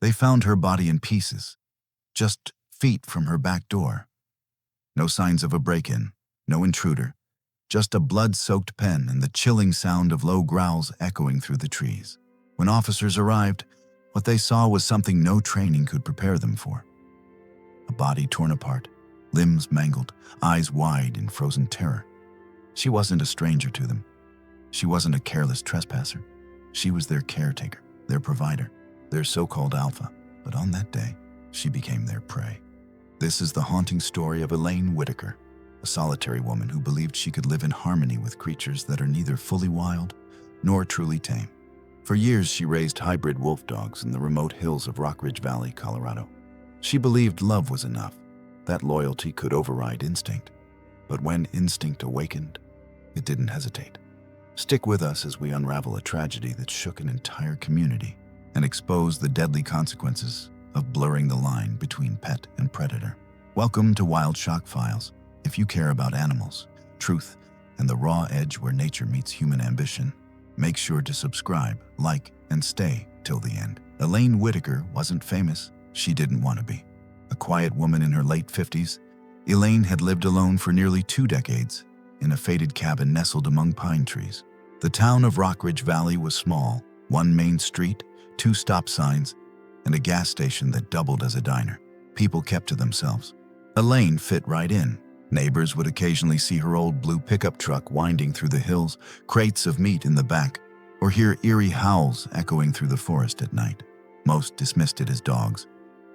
They found her body in pieces, just feet from her back door. No signs of a break-in, no intruder, just a blood-soaked pen and the chilling sound of low growls echoing through the trees. When officers arrived, what they saw was something no training could prepare them for. A body torn apart, limbs mangled, eyes wide in frozen terror. She wasn't a stranger to them. She wasn't a careless trespasser. She was their caretaker, their provider, their so-called alpha. But on that day, she became their prey. This is the haunting story of Elaine Whitaker, a solitary woman who believed she could live in harmony with creatures that are neither fully wild nor truly tame. For years, she raised hybrid wolfdogs in the remote hills of Rockridge Valley, Colorado. She believed love was enough, that loyalty could override instinct. But when instinct awakened, it didn't hesitate. Stick with us as we unravel a tragedy that shook an entire community and expose the deadly consequences of blurring the line between pet and predator. Welcome to Wild Shock Files. If you care about animals, truth, and the raw edge where nature meets human ambition, make sure to subscribe, like, and stay till the end. Elaine Whitaker wasn't famous. She didn't want to be. A quiet woman in her late 50s, Elaine had lived alone for nearly 2 decades in a faded cabin nestled among pine trees. The town of Rockridge Valley was small, one main street, 2 stop signs, and a gas station that doubled as a diner. People kept to themselves. Elaine fit right in. Neighbors would occasionally see her old blue pickup truck winding through the hills, crates of meat in the back, or hear eerie howls echoing through the forest at night. Most dismissed it as dogs.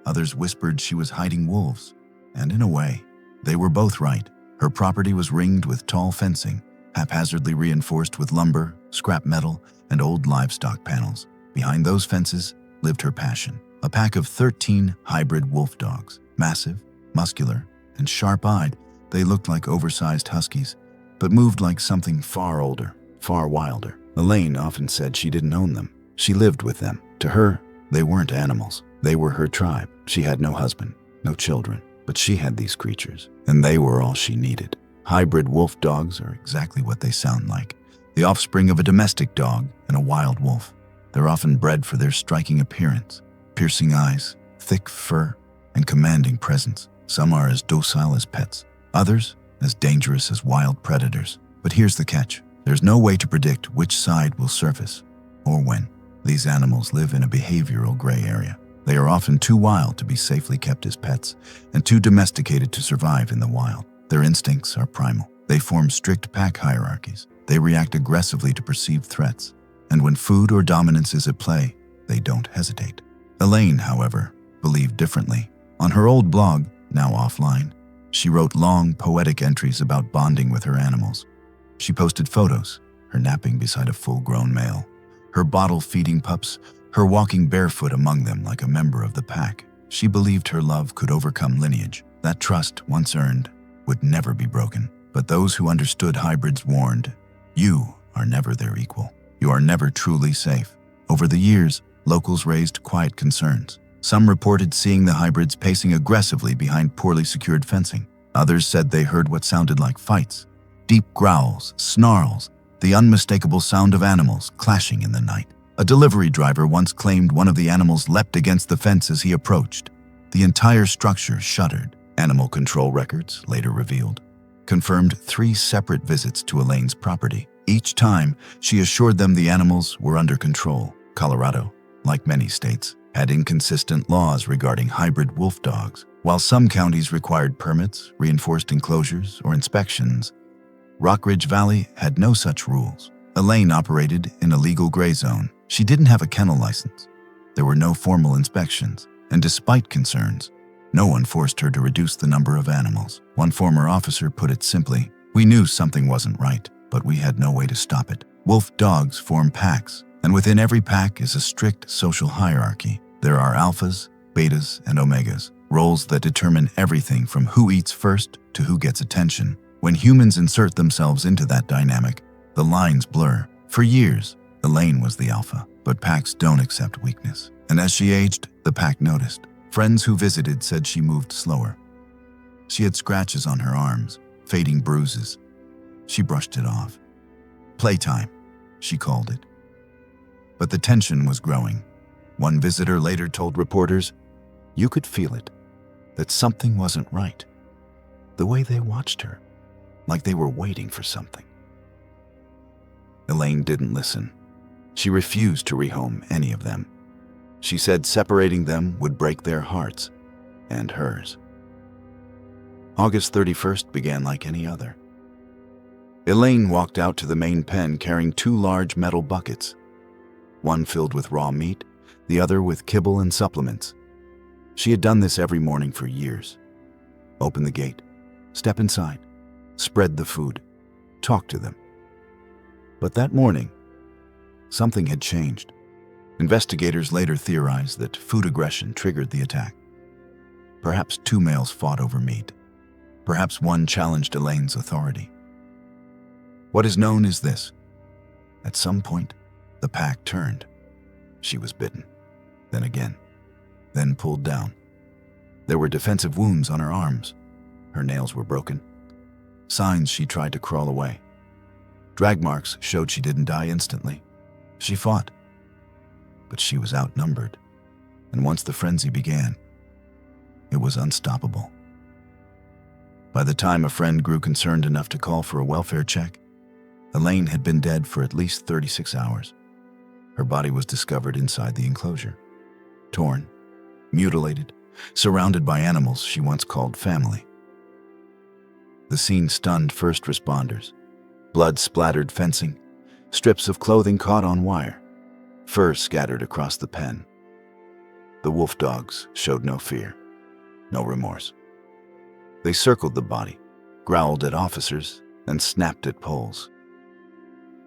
Others whispered she was hiding wolves. And in a way, they were both right. Her property was ringed with tall fencing, haphazardly reinforced with lumber, scrap metal, and old livestock panels. Behind those fences lived her passion, a pack of 13 hybrid wolf dogs. Massive, muscular, and sharp-eyed, they looked like oversized huskies, but moved like something far older, far wilder. Elaine often said she didn't own them. She lived with them. To her, they weren't animals. They were her tribe. She had no husband, no children, but she had these creatures, and they were all she needed. Hybrid wolf dogs are exactly what they sound like, the offspring of a domestic dog and a wild wolf. They're often bred for their striking appearance, piercing eyes, thick fur, and commanding presence. Some are as docile as pets, others as dangerous as wild predators. But here's the catch. There's no way to predict which side will surface, or when. These animals live in a behavioral gray area. They are often too wild to be safely kept as pets, and too domesticated to survive in the wild. Their instincts are primal. They form strict pack hierarchies. They react aggressively to perceived threats. And when food or dominance is at play, they don't hesitate. Elaine, however, believed differently. On her old blog, now offline, she wrote long, poetic entries about bonding with her animals. She posted photos, her napping beside a full-grown male, her bottle-feeding pups, her walking barefoot among them like a member of the pack. She believed her love could overcome lineage. That trust, once earned, would never be broken. But those who understood hybrids warned, you are never their equal. You are never truly safe. Over the years, locals raised quiet concerns. Some reported seeing the hybrids pacing aggressively behind poorly secured fencing. Others said they heard what sounded like fights. Deep growls, snarls, the unmistakable sound of animals clashing in the night. A delivery driver once claimed one of the animals leapt against the fence as he approached. The entire structure shuddered. Animal control records, later revealed, confirmed 3 separate visits to Elaine's property. Each time, she assured them the animals were under control. Colorado, like many states, had inconsistent laws regarding hybrid wolf dogs. While some counties required permits, reinforced enclosures, or inspections, Rockridge Valley had no such rules. Elaine operated in a legal gray zone. She didn't have a kennel license. There were no formal inspections, and despite concerns, no one forced her to reduce the number of animals. One former officer put it simply, "We knew something wasn't right, but we had no way to stop it." Wolf dogs form packs, and within every pack is a strict social hierarchy. There are alphas, betas, and omegas, roles that determine everything from who eats first to who gets attention. When humans insert themselves into that dynamic, the lines blur. For years, Elaine was the alpha, but packs don't accept weakness. And as she aged, the pack noticed. Friends who visited said she moved slower. She had scratches on her arms, fading bruises. She brushed it off. Playtime, she called it. But the tension was growing. One visitor later told reporters, "You could feel it, that something wasn't right. The way they watched her, like they were waiting for something." Elaine didn't listen. She refused to rehome any of them. She said separating them would break their hearts and hers. August 31st began like any other. Elaine walked out to the main pen carrying 2 large metal buckets, one filled with raw meat, the other with kibble and supplements. She had done this every morning for years. Open the gate, step inside, spread the food, talk to them. But that morning, something had changed. Investigators later theorized that food aggression triggered the attack. Perhaps 2 males fought over meat. Perhaps one challenged Elaine's authority. What is known is this: at some point, the pack turned. She was bitten, then again, then pulled down. There were defensive wounds on her arms. Her nails were broken. Signs she tried to crawl away. Drag marks showed she didn't die instantly. She fought, but she was outnumbered. And once the frenzy began, it was unstoppable. By the time a friend grew concerned enough to call for a welfare check, Elaine had been dead for at least 36 hours. Her body was discovered inside the enclosure, torn, mutilated, surrounded by animals she once called family. The scene stunned first responders. Blood-splattered fencing, strips of clothing caught on wire, fur scattered across the pen. The Wolfdogs showed no fear, no remorse. They circled the body, growled at officers, and snapped at poles.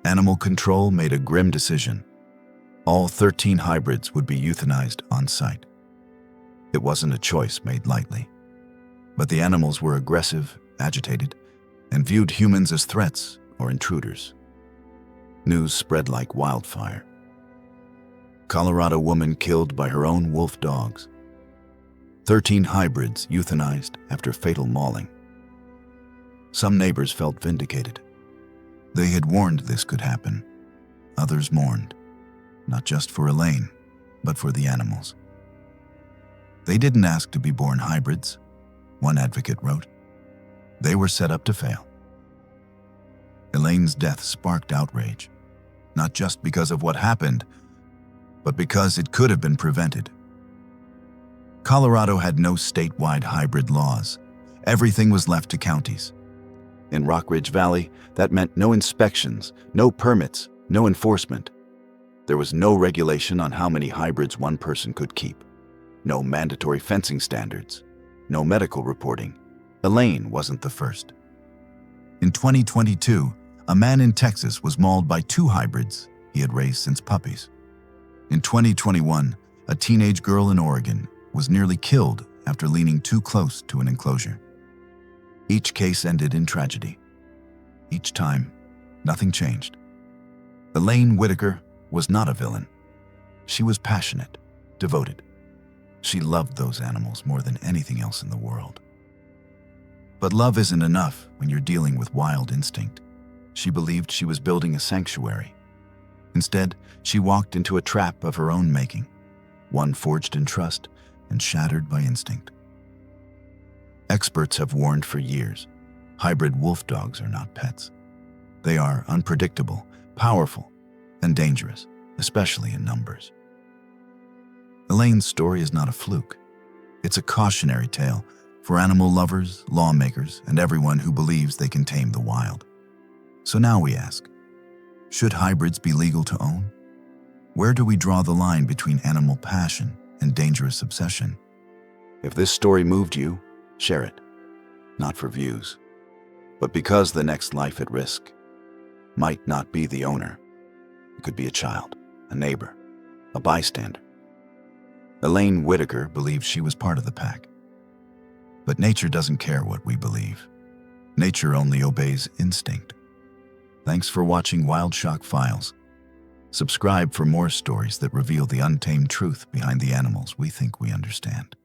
Animal control made a grim decision. All 13 hybrids would be euthanized on site. It wasn't a choice made lightly. But the animals were aggressive, agitated, and viewed humans as threats or intruders. News spread like wildfire. Colorado woman killed by her own wolf dogs. 13 hybrids euthanized after fatal mauling. Some neighbors felt vindicated. They had warned this could happen. Others mourned, not just for Elaine, but for the animals. They didn't ask to be born hybrids, one advocate wrote. They were set up to fail. Elaine's death sparked outrage, not just because of what happened, but because it could have been prevented. Colorado had no statewide hybrid laws. Everything was left to counties. In Rockridge Valley, that meant no inspections, no permits, no enforcement. There was no regulation on how many hybrids one person could keep. No mandatory fencing standards. No medical reporting. Elaine wasn't the first. In 2022, a man in Texas was mauled by 2 hybrids he had raised since puppies. In 2021, a teenage girl in Oregon was nearly killed after leaning too close to an enclosure. Each case ended in tragedy. Each time, nothing changed. Elaine Whitaker was not a villain. She was passionate, devoted. She loved those animals more than anything else in the world. But love isn't enough when you're dealing with wild instinct. She believed she was building a sanctuary. Instead, she walked into a trap of her own making, one forged in trust and shattered by instinct. Experts have warned for years, hybrid wolf dogs are not pets. They are unpredictable, powerful, and dangerous, especially in numbers. Elaine's story is not a fluke. It's a cautionary tale for animal lovers, lawmakers, and everyone who believes they can tame the wild. So now we ask, should hybrids be legal to own? Where do we draw the line between animal passion and dangerous obsession? If this story moved you, share it. Not for views, but because the next life at risk might not be the owner. It could be a child, a neighbor, a bystander. Elaine Whitaker believed she was part of the pack. But nature doesn't care what we believe. Nature only obeys instinct. Thanks for watching Wild Shock Files. Subscribe for more stories that reveal the untamed truth behind the animals we think we understand.